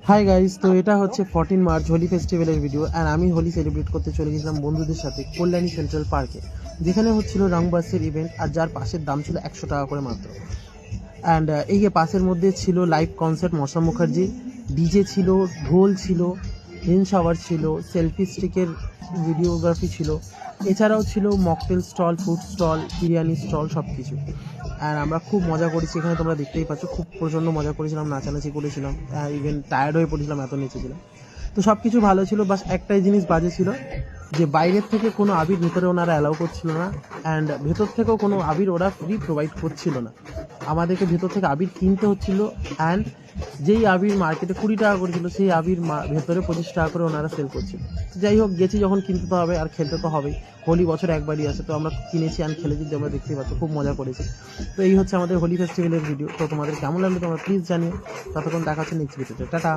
Hi guys, তো এটা হচ্ছে 14 মার্চ হোলি ফেস্টিভ্যালের ভিডিও অ্যান্ড আমি হোলি সেলিব্রেট করতে চলে গেছিলাম বন্ধুদের সাথে কল্যাণী সেন্ট্রাল পার্কে, যেখানে হচ্ছিল রংবাসের ইভেন্ট আর যার পাশের দাম ছিল 100 টাকা করে মাত্র। অ্যান্ড এই যে পাশের মধ্যে ছিল লাইভ কনসার্ট মশা মুখার্জি, ডিজে ছিল, ঢোল ছিল, রেন শাওয়ার ছিল, সেলফি স্টিকের ভিডিওগ্রাফি ছিল, এছাড়াও ছিল mocktail stall, food stall, biryani stall, সব কিছু। আর আমরা খুব মজা করেছি, এখানে তোমরা দেখতেই পাচ্ছ, খুব প্রচণ্ড মজা করেছিলাম, নাচানাচি করেছিলাম, ইভেন টায়ার্ড হয়ে পড়েছিলাম, এত নেচেছিলাম। তো সব কিছু ভালো ছিল, বাস একটাই জিনিস বাজে ছিল যে বাইরের থেকে কোনো আবির ভেতরে ওনারা অ্যালাউ করছিল না, অ্যান্ড ভেতর থেকেও কোনো আবির ওরা ফ্রি প্রোভাইড করছিল না, আমাদেরকে ভেতর থেকে আবির কিনতে হচ্ছিল। অ্যান্ড যেই আবির মার্কেটে 20 টাকা করেছিল সেই আবির ভেতরে 25 টাকা করে ওনারা সেল করছিল। তো যাই হোক, গেছি যখন কিনতে তো হবে আর খেলতে তো হবেই, হোলি বছরে একবারই আসে, তো আমরা কিনেছি আর খেলেছি, তোমরা দেখতেই পাচ্ছ, খুব মজা করেছি। তো এই হচ্ছে আমাদের হোলি ফেস্টিভ্যালের ভিডিও। তো তোমাদের কেমন লাগলো তোমরা প্লিজ জানিও। ততক্ষণ দেখা হচ্ছে নেক্সট ভিডিওতে, টাটা।